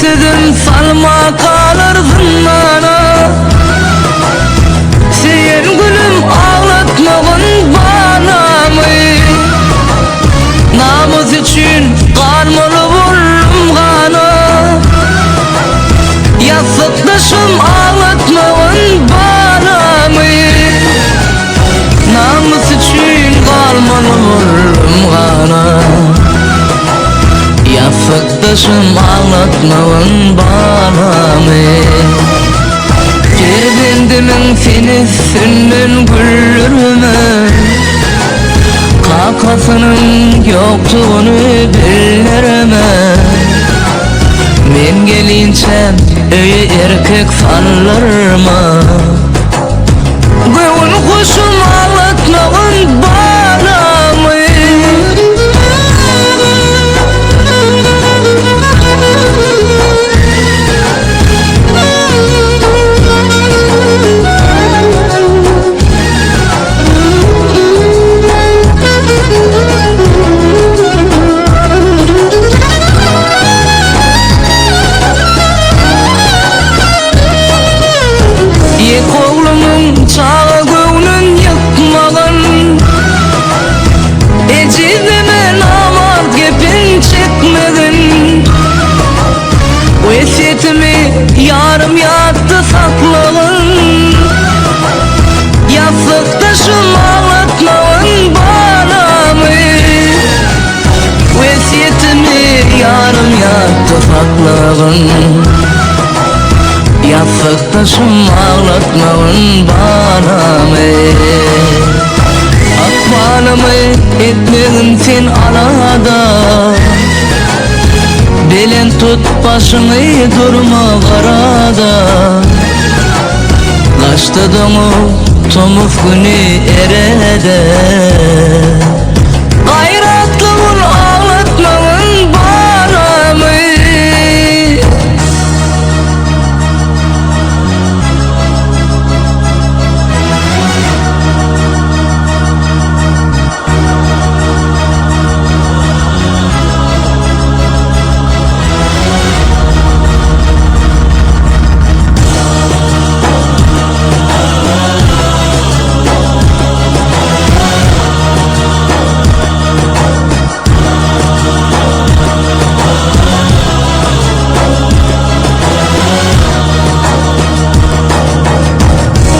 Sizin salma kalır zınana. Seyen gülüm ağlatmağın Balamy. Namus için karmalı vururum gana. Yasıktaşım ağlatmağın Balamy. Namus için karmalı vururum gana. Yasıktaşım ağlatmağın Balamy. Gerbendimin seni sünnün gülürüme. Kakasının yoktuğunu bilirime. Men gelince öye erkek sallarıma. Gövün kuşum ağlatmağın Balamy. Çağı gönlün yıkmağın. Ecizime namaz gepin çekmedin. Vesiyetimi yarım yattı saklağın. Yasıktaşım ağlatmağın Balamy. Vesiyetimi yarım yattı saklağın. Yasıktaşım ağlatmağın Balamy. Ak Balamy etmeğin sen alada. Belen tut başını durma karada. Kaçtı domu tomuf günü erede. Gayratlı ol ağlatmağın Balamy.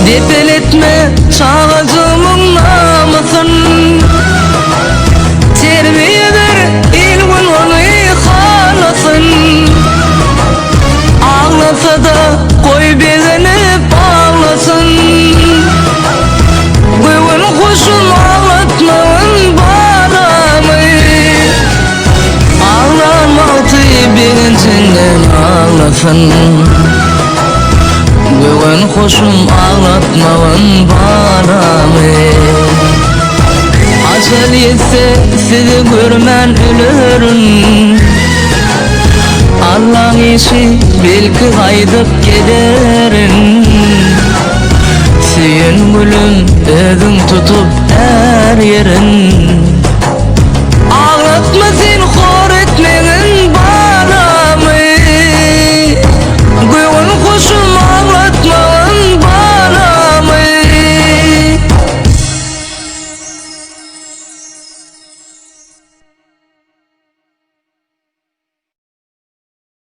Depeletme çağacımın namusun. Terbiyedir ilgun onu halasın. Ağlasa da koy bezenip ağlasın. Gövün kuşum ağlatmağın Balamy. Ağlamakta bilincinden ağlasın. Gövün kuşum ağlatmağın Balamy. Acel yetse sizi görmen ölürün. Allah işi belki haydıp giderin. Süyün gülüm özün tutup her yerin.